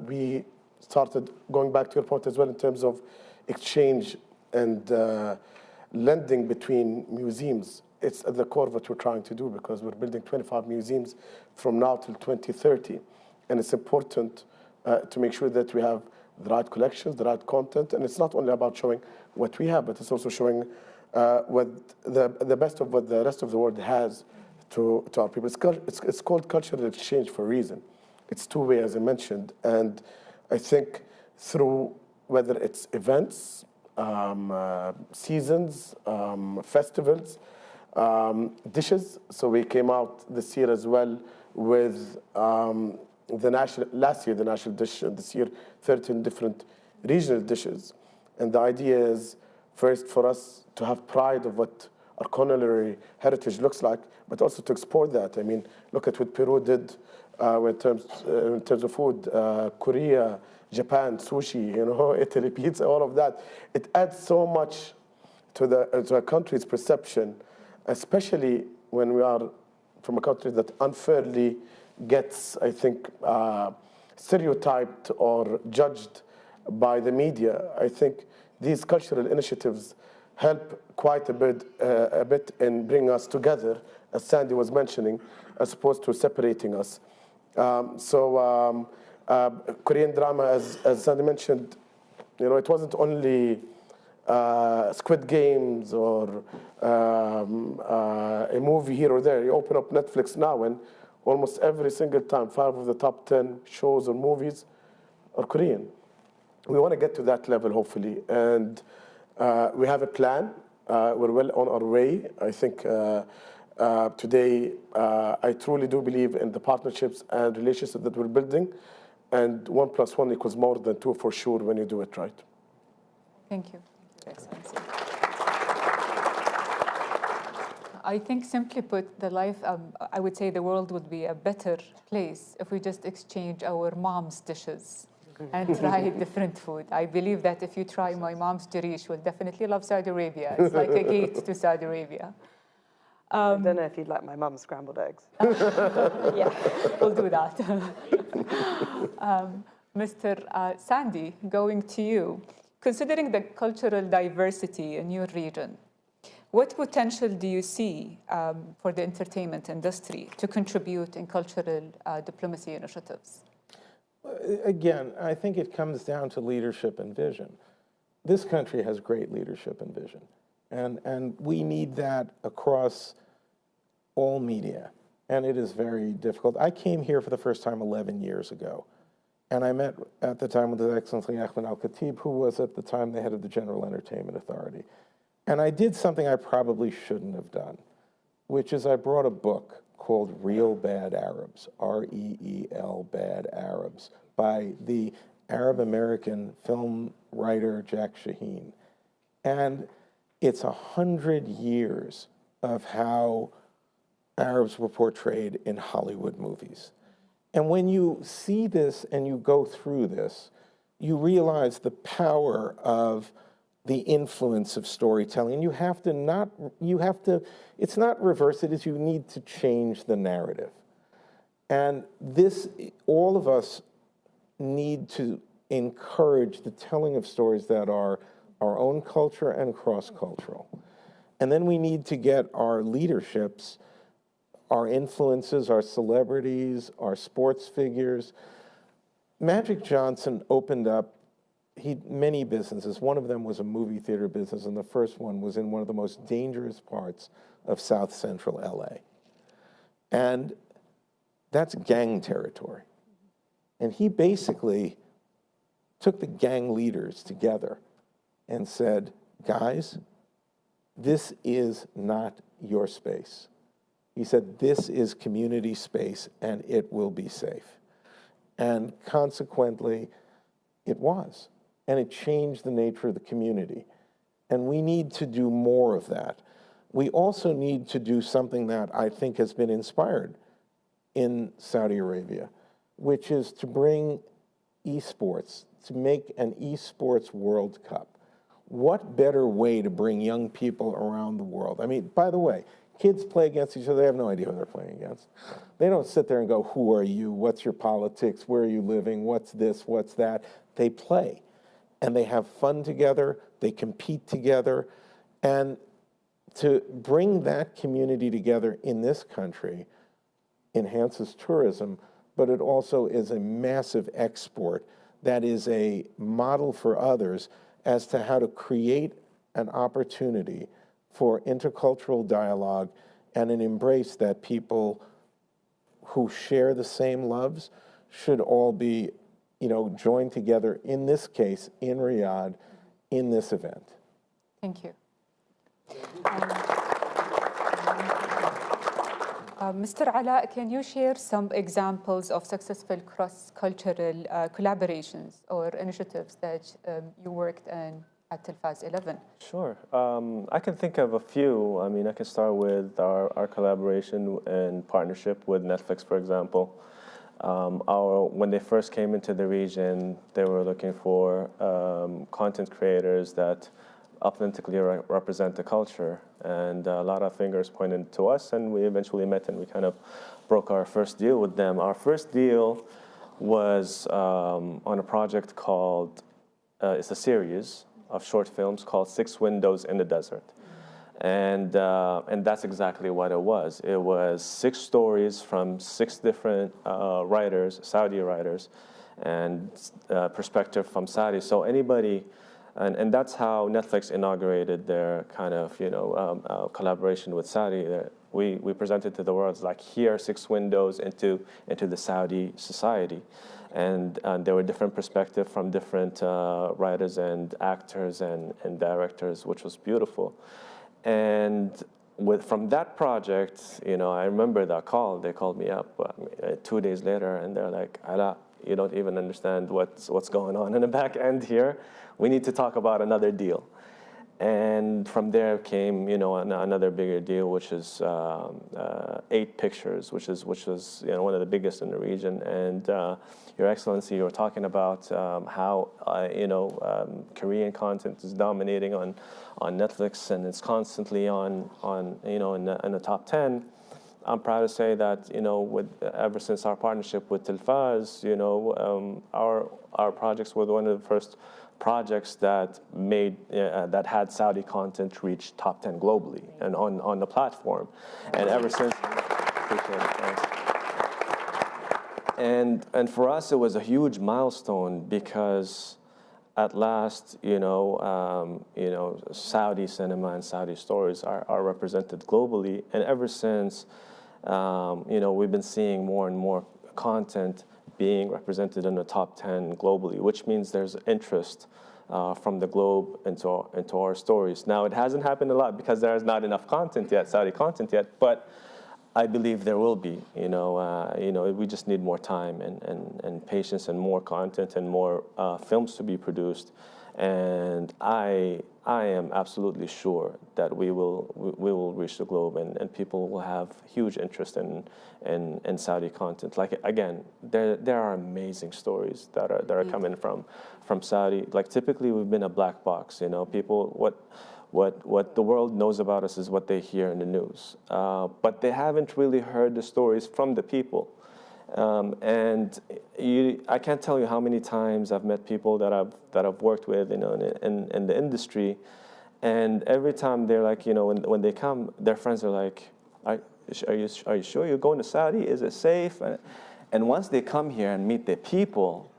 We started going back to your point as well in terms of exchange and lending between museums. It's at the core of what we're trying to do, because we're building 25 museums from now till 2030. And it's important to make sure that we have the right collections, the right content, and it's not only about showing what we have, but it's also showing what the best of what the rest of the world has to our people. It's called cultural exchange for a reason. It's two-way, as I mentioned, and I think through whether it's events, seasons, festivals, dishes. So we came out this year as well with last year the national dish, and this year 13 different regional dishes. And the idea is first for us to have pride of what our culinary heritage looks like, but also to export that. I mean, look at what Peru did in terms of food, Korea, Japan, sushi, Italy, pizza, all of that. It adds so much to a country's perception, especially when we are from a country that unfairly gets, I think, stereotyped or judged by the media. I think these cultural initiatives help quite a bit in bringing us together, as Sandy was mentioning, as opposed to separating us. Korean drama, as Sandy mentioned, it wasn't only Squid Games or a movie here or there. You open up Netflix now, and almost every single time, 5 of the top 10 shows or movies are Korean. We want to get to that level, hopefully, and we have a plan. We're well on our way. I think today, I truly do believe in the partnerships and relationships that we're building, and 1 + 1 = more than 2 for sure when you do it right. Thank you. Your Excellency. I think, simply put, I would say the world would be a better place if we just exchange our mom's dishes and try different food. I believe that if you try my mom's dirish, you'll definitely love Saudi Arabia. It's like a gate to Saudi Arabia. I don't know if you'd like my mum's scrambled eggs. Yeah, we'll do that. Mr. Sandy, going to you. Considering the cultural diversity in your region, what potential do you see for the entertainment industry to contribute in cultural diplomacy initiatives? Again, I think it comes down to leadership and vision. This country has great leadership and vision, and we need that across all media, and it is very difficult. I came here for the first time 11 years ago, and I met at the time with His Excellency Ahmed Al-Khatib, who was at the time the head of the General Entertainment Authority. And I did something I probably shouldn't have done, which is I brought a book called Real Bad Arabs, R-E-E-L, Bad Arabs, by the Arab-American film writer Jack Shaheen. And it's 100 years of how Arabs were portrayed in Hollywood movies. And when you see this and you go through this, you realize the power of the influence of storytelling. It's not reverse it, you need to change the narrative. And this, all of us need to encourage the telling of stories that are our own culture and cross-cultural. And then we need to get our leaderships, our influences, our celebrities, our sports figures. Magic Johnson opened up many businesses. One of them was a movie theater business, and the first one was in one of the most dangerous parts of South Central LA. And that's gang territory. And he basically took the gang leaders together and said, guys, this is not your space. He said, this is community space and it will be safe. And consequently, it was. And it changed the nature of the community. And we need to do more of that. We also need to do something that I think has been inspired in Saudi Arabia, which is to bring esports, to make an esports World Cup. What better way to bring young people around the world? I mean, by the way, kids play against each other. They have no idea who they're playing against. They don't sit there and go, who are you? What's your politics? Where are you living? What's this? What's that? They play. And they have fun together. They compete together. And to bring that community together in this country enhances tourism, but it also is a massive export that is a model for others as to how to create an opportunity for intercultural dialogue and an embrace that people who share the same loves should all be, joined together, in this case, in Riyadh, in this event. Thank you. Mr. Ala, can you share some examples of successful cross-cultural collaborations or initiatives that you worked in at Telfaz 11? Sure. I can think of a few. I mean, I can start with our collaboration and partnership with Netflix, for example. When they first came into the region, they were looking for content creators that authentically represent the culture. And a lot of fingers pointed to us, and we eventually met and we kind of broke our first deal with them. Our first deal was on a project called, it's a series of short films called 6 Windows in the Desert. And that's exactly what it was. It was 6 stories from 6 different writers, Saudi writers, and perspective from Saudi. So anybody And that's how Netflix inaugurated their kind of, collaboration with Saudi. We presented to the world like, here are 6 windows into the Saudi society. And there were different perspectives from different writers and actors and directors, which was beautiful. And from that project, I remember that call. They called me up 2 days later, and they're like, Ala, you don't even understand what's going on in the back end here. We need to talk about another deal. And from there came, another bigger deal, which is 8 Pictures, which was one of the biggest in the region. And Your Excellency, you were talking about how Korean content is dominating on Netflix, and it's constantly on in the top 10. I'm proud to say that ever since our partnership with Telfaz, our projects were one of the first projects that that had Saudi content reach top 10 globally and on the platform. And ever since, appreciate it, thanks. And for us, it was a huge milestone because at last, Saudi cinema and Saudi stories are represented globally. And ever since, we've been seeing more and more content being represented in the top 10 globally, which means there's interest from the globe into our stories. Now, it hasn't happened a lot because there is not enough content yet, Saudi content yet, but I believe there will be. We just need more time and patience and more content and more films to be produced. And I am absolutely sure that we will reach the globe and people will have huge interest in Saudi content. Like, again, there are amazing stories that are coming from Saudi. Like, typically we've been a black box. People what the world knows about us is what they hear in the news, but they haven't really heard the stories from the people. I can't tell you how many times I've met people that I've worked with, in the industry, and every time they're like, when they come, their friends are like, are you sure you're going to Saudi? Is it safe? And once they come here and meet the people,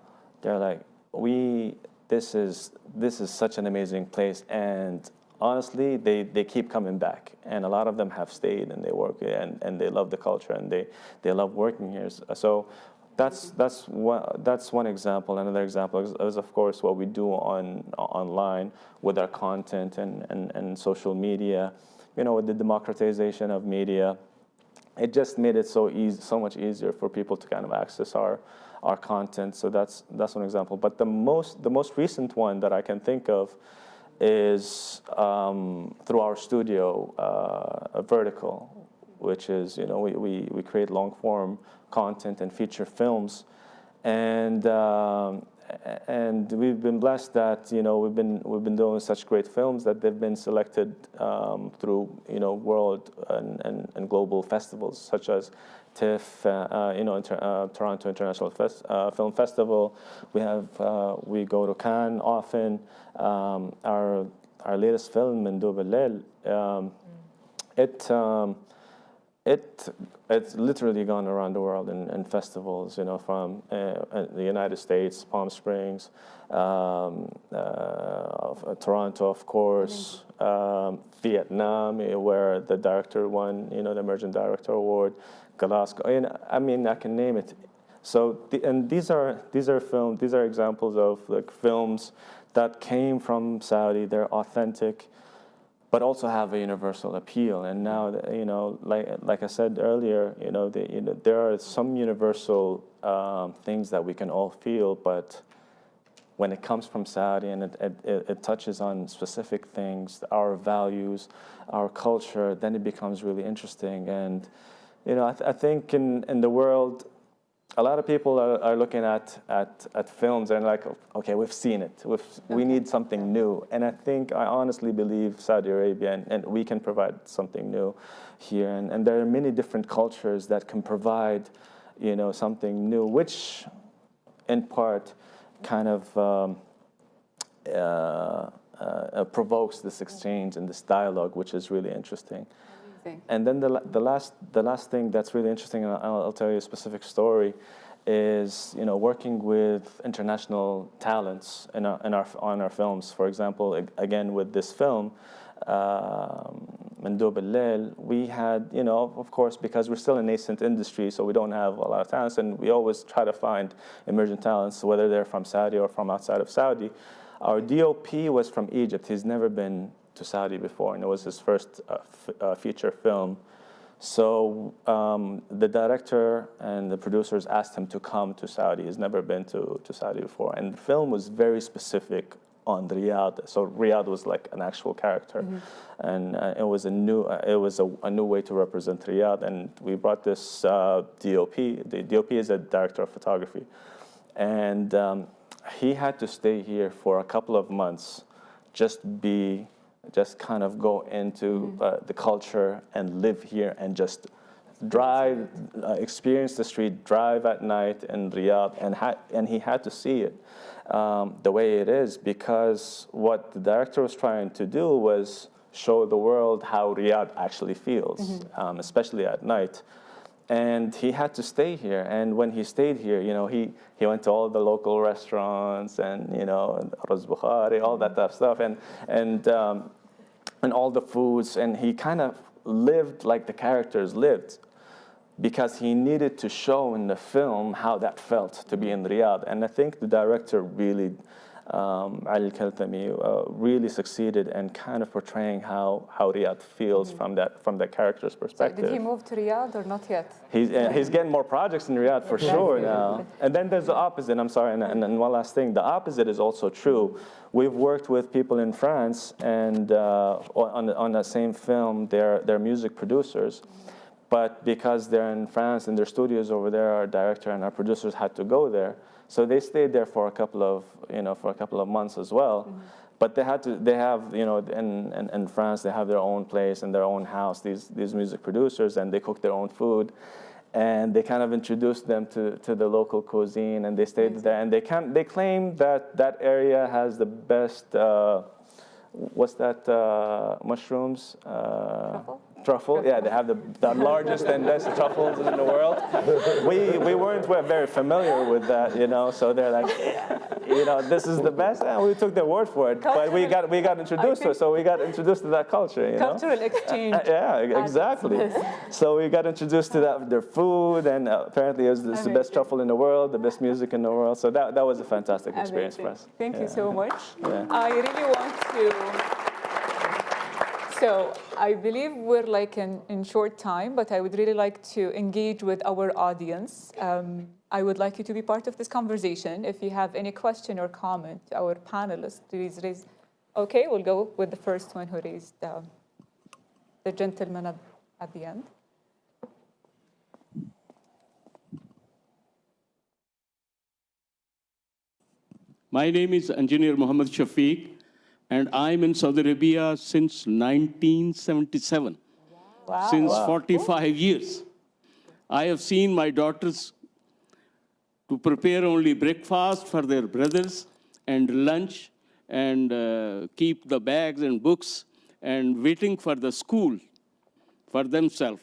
they're like, this is such an amazing place, and honestly, they keep coming back, and a lot of them have stayed and they work and they love the culture and they love working here. So that's one example. Another example is of course what we do online with our content and social media. With the democratization of media, it just made it so much easier for people to kind of access our content. So that's one example. But the most recent one that I can think of is through our studio, Vertical, which is, we create long form content and feature films, and we've been blessed that we've been doing such great films that they've been selected through world and global festivals such as TIFF, Toronto International Film Festival. We go to Cannes often. Our latest film, Mendoob al-Lail, it's literally gone around the world in festivals, from the United States, Palm Springs, Toronto, of course, Vietnam, where the director won, the Emerging Director Award, Glasgow. I can name it. So, these are examples of like films that came from Saudi. They're authentic, but also have a universal appeal. And now, like I said earlier, there are some universal things that we can all feel, but when it comes from Saudi and it touches on specific things, our values, our culture, then it becomes really interesting. And I think in the world, a lot of people are looking at films and like, okay, we've seen it. We need something new. And I honestly believe Saudi Arabia and we can provide something new here. And there are many different cultures that can provide, something new, which in part kind of provokes this exchange and this dialogue, which is really interesting. And then the last thing that's really interesting, and I'll tell you a specific story, is, working with international talents on our films. For example, again with this film, Mandoob al-Layl, we had, of course, because we're still a nascent industry, so we don't have a lot of talents, and we always try to find emerging talents, whether they're from Saudi or from outside of Saudi. Our DOP was from Egypt. He's never been to Saudi before, and it was his first feature film. So the director and the producers asked him to come to Saudi. He's never been to Saudi before. And the film was very specific on Riyadh. So Riyadh was like an actual character. And it was a new way to represent Riyadh. And we brought this DOP. The DOP is a director of photography. And he had to stay here for a couple of months, just kind of go into the culture and live here and just drive, experience the street, drive at night in Riyadh, and he had to see it the way it is, because what the director was trying to do was show the world how Riyadh actually feels, especially at night. And he had to stay here. And when he stayed here, he went to all the local restaurants and, Raz Bukhari, all that type of stuff, and all the foods. And he kind of lived like the characters lived, because he needed to show in the film how that felt to be in Riyadh. And I think the director really, Ali Al-Kaltami, really succeeded in kind of portraying how Riyadh feels from the character's perspective. So did he move to Riyadh or not yet? He's getting more projects in Riyadh for sure now. And then there's the opposite. I'm sorry, and one last thing. The opposite is also true. We've worked with people in France, and on that same film, they're music producers. But because they're in France and their studios over there, our director and our producers had to go there. So they stayed there for a couple of months as well. But they have, in France, they have their own place and their own house, these music producers, and they cook their own food. And they kind of introduced them to the local cuisine, and they stayed there. And they claim that area has the best, what's that, mushrooms? Truffle, yeah, they have the largest and best truffles in the world. We weren't very familiar with that, so they're like, this is the best, and we took their word for it. But we got introduced to it, so we got introduced to that culture, Cultural exchange. Yeah, exactly. So we got introduced to their food, and apparently it was the best truffle in the world, the best music in the world. So that was a fantastic experience for us. Thank you so much. Yeah. I really want to. So I believe we're like in short time, but I would really like to engage with our audience. I would like you to be part of this conversation. If you have any question or comment, our panelists, please raise. Okay, we'll go with the first one who raised the gentleman at the end. My name is Engineer Muhammad Shafiq, and I'm in Saudi Arabia since 1977, since 45 years. I have seen my daughters to prepare only breakfast for their brothers and lunch, and keep the bags and books and waiting for the school for themselves.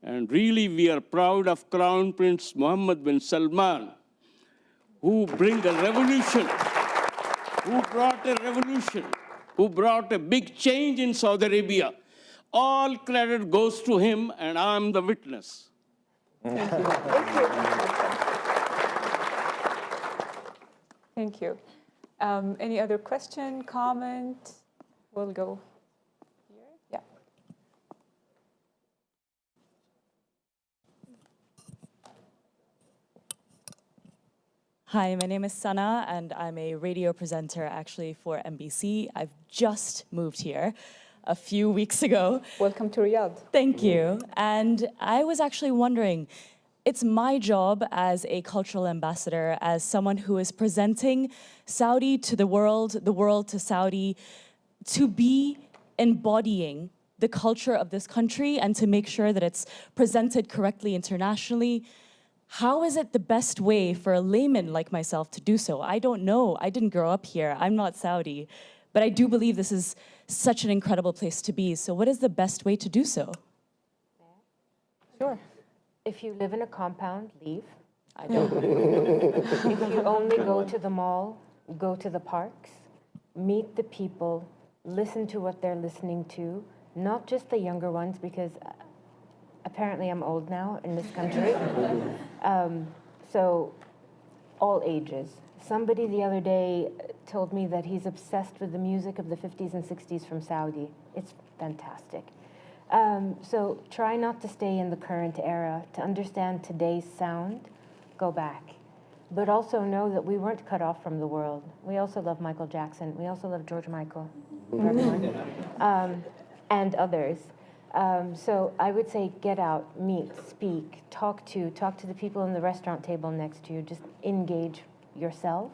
And really, we are proud of Crown Prince Mohammed bin Salman, who bring a revolution, who brought a big change in Saudi Arabia. All credit goes to him, and I'm the witness. Thank you. Thank you. Thank you. Any other question, comment? We'll go here. Yeah. Hi, my name is Sana, and I'm a radio presenter actually for NBC. I've just moved here a few weeks ago. Welcome to Riyadh. Thank you. And I was actually wondering, it's my job as a cultural ambassador, as someone who is presenting Saudi to the world to Saudi, to be embodying the culture of this country and to make sure that it's presented correctly internationally. How is it the best way for a layman like myself to do so? I don't know. I didn't grow up here. I'm not Saudi. But I do believe this is such an incredible place to be. So what is the best way to do so? Sure. If you live in a compound, leave. I don't. If you only go to the mall, go to the parks, meet the people, listen to what they're listening to, not just the younger ones, because apparently I'm old now in this country. So all ages. Somebody the other day told me that he's obsessed with the music of the 50s and 60s from Saudi. It's fantastic. So try not to stay in the current era. To understand today's sound, go back. But also know that we weren't cut off from the world. We also love Michael Jackson. We also love George Michael, and others. So I would say get out, meet, speak, talk to the people in the restaurant table next to you. Just engage yourself,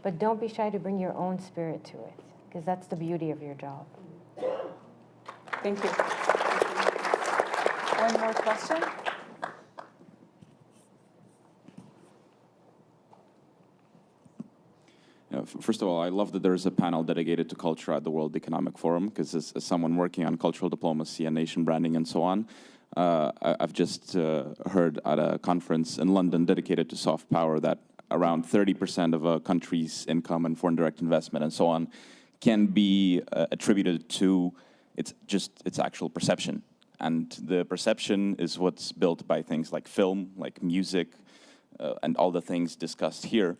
but don't be shy to bring your own spirit to it, because that's the beauty of your job. Thank you. One more question. First of all, I love that there is a panel dedicated to culture at the World Economic Forum, because as someone working on cultural diplomacy and nation branding and so on, I've just heard at a conference in London dedicated to soft power that around 30% of a country's income and foreign direct investment and so on can be attributed to its actual perception. And the perception is what's built by things like film, like music, and all the things discussed here.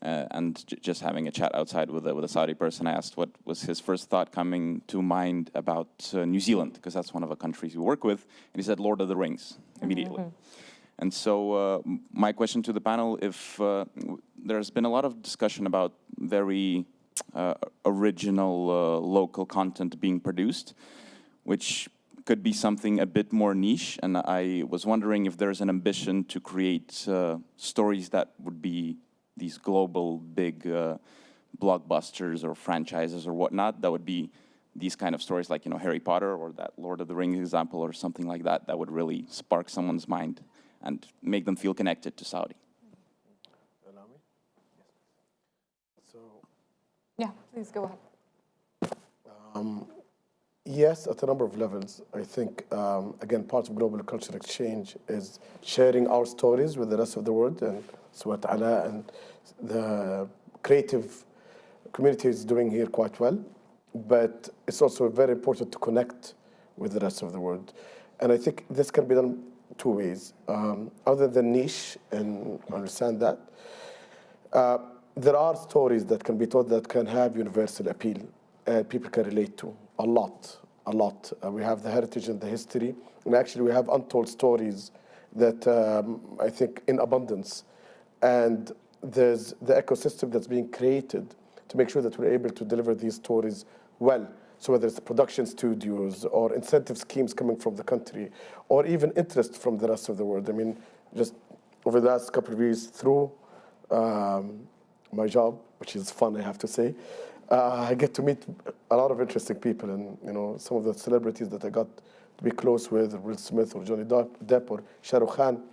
And just having a chat outside with a Saudi person, I asked what was his first thought coming to mind about New Zealand, because that's one of the countries we work with, and he said Lord of the Rings immediately. And so my question to the panel, if there's been a lot of discussion about very original local content being produced, which could be something a bit more niche, and I was wondering if there's an ambition to create stories that would be these global big blockbusters or franchises or whatnot, that would be these kind of stories like, Harry Potter or that Lord of the Rings example or something like that, that would really spark someone's mind and make them feel connected to Saudi. Allow me? So, Yeah, please go ahead. yes, at a number of levels. I think, again, part of global cultural exchange is sharing our stories with the rest of the world, and so what Ala and the creative community is doing here quite well. But it's also very important to connect with the rest of the world. And I think this can be done two ways. Other than niche, and understand that, there are stories that can be told that can have universal appeal and people can relate to a lot. We have the heritage and the history, and actually we have untold stories that I think in abundance. And there's the ecosystem that's being created to make sure that we're able to deliver these stories well. So whether it's production studios or incentive schemes coming from the country, or even interest from the rest of the world. I mean, just over the last couple of years through my job, which is fun, I have to say, I get to meet a lot of interesting people, and some of the celebrities that I got to be close with, Will Smith or Johnny Depp or Shah Rukh Khan.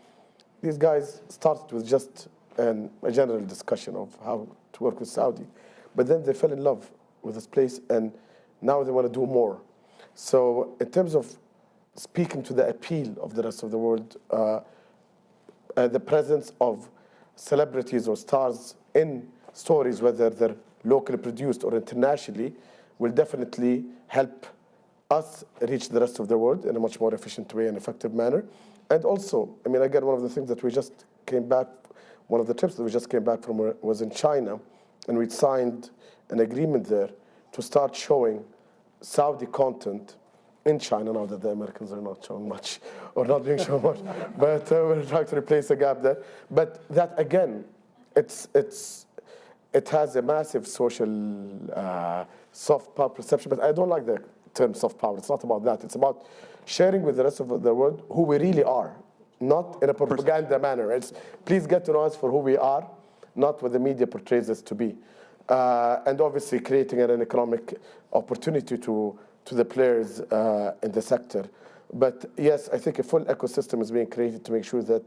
These guys started with just a general discussion of how to work with Saudi, but then they fell in love with this place, and now they want to do more. So in terms of speaking to the appeal of the rest of the world, the presence of celebrities or stars in stories, whether they're locally produced or internationally, will definitely help us reach the rest of the world in a much more efficient way and effective manner. And also, I mean, again, one of the things that we just came back, one of the trips that we just came back from was in China, and we signed an agreement there to start showing Saudi content in China, now that the Americans are not showing much or not being shown much, but we're trying to replace the gap there. But that, again, it has a massive social soft power perception, but I don't like the term soft power. It's not about that. It's about sharing with the rest of the world who we really are, not in a propaganda manner. It's please get to know us for who we are, not what the media portrays us to be. And obviously creating an economic opportunity to the players in the sector. But yes, I think a full ecosystem is being created to make sure that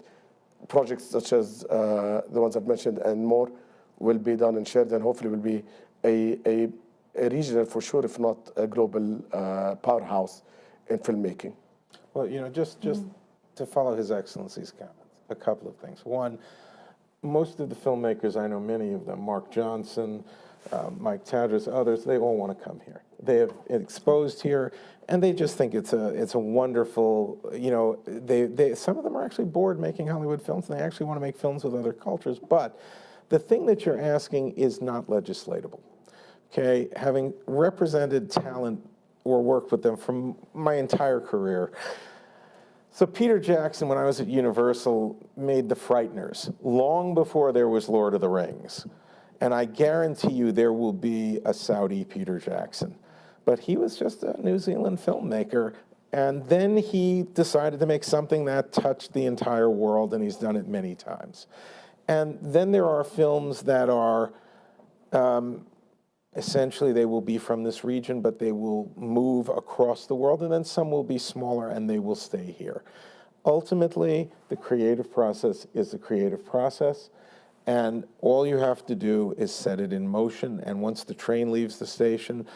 projects such as the ones I've mentioned and more will be done and shared, and hopefully will be a regional, for sure, if not a global powerhouse in filmmaking. Well, just to follow His Excellency's comments, a couple of things. One, most of the filmmakers, I know many of them, Mark Johnson, Mike Tadros, others, they all want to come here. They have exposed here, and they just think it's a wonderful, you know, some of them are actually bored making Hollywood films, and they actually want to make films with other cultures. But the thing that you're asking is not legislatable, okay? Having represented talent or worked with them from my entire career. So Peter Jackson, when I was at Universal, made The Frighteners long before there was Lord of the Rings. And I guarantee you there will be a Saudi Peter Jackson. But he was just a New Zealand filmmaker. And then he decided to make something that touched the entire world, and he's done it many times. And then there are films that are, essentially they will be from this region, but they will move across the world, and then some will be smaller and they will stay here. Ultimately, the creative process is the creative process, and all you have to do is set it in motion, and once the train leaves the station,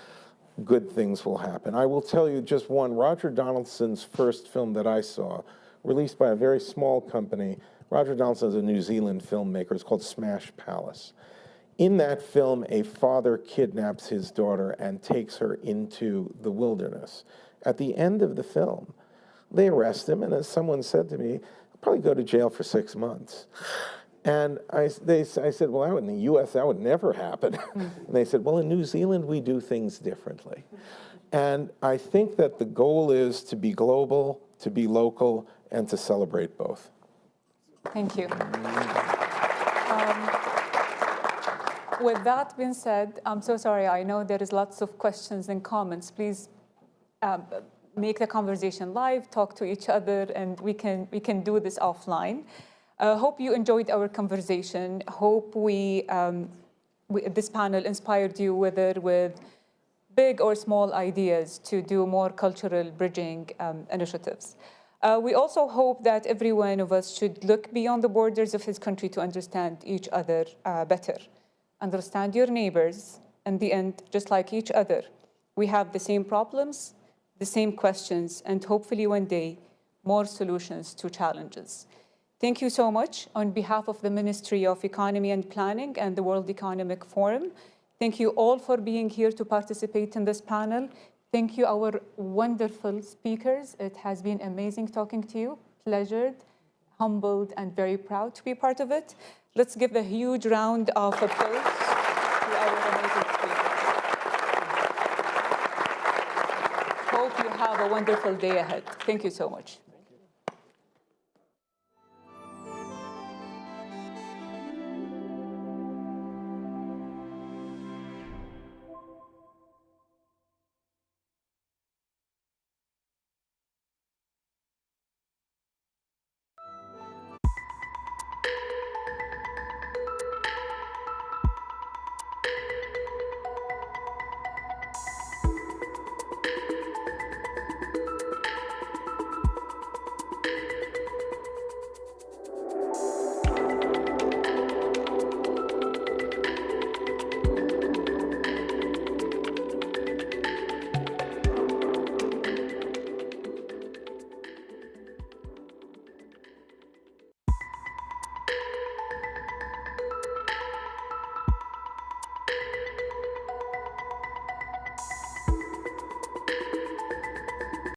good things will happen. I will tell you just one, Roger Donaldson's first film that I saw, released by a very small company. Roger Donaldson is a New Zealand filmmaker. It's called Smash Palace. In that film, a father kidnaps his daughter and takes her into the wilderness. At the end of the film, they arrest him, and as someone said to me, he'll probably go to jail for 6 months. And I said, well, in the US, that would never happen. And they said, well, in New Zealand, we do things differently. And I think that the goal is to be global, to be local, and to celebrate both. Thank you. With that being said, I'm so sorry. I know there is lots of questions and comments. Please make the conversation live, talk to each other, and we can do this offline. Hope you enjoyed our conversation. Hope this panel inspired you, whether with big or small ideas, to do more cultural bridging initiatives. We also hope that every one of us should look beyond the borders of his country to understand each other better. Understand your neighbors. In the end, just like each other, we have the same problems, the same questions, and hopefully one day, more solutions to challenges. Thank you so much on behalf of the Ministry of Economy and Planning and the World Economic Forum. Thank you all for being here to participate in this panel. Thank you, our wonderful speakers. It has been amazing talking to you, pleasured, humbled, and very proud to be part of it. Let's give a huge round of applause to our amazing speakers. Hope you have a wonderful day ahead. Thank you so much.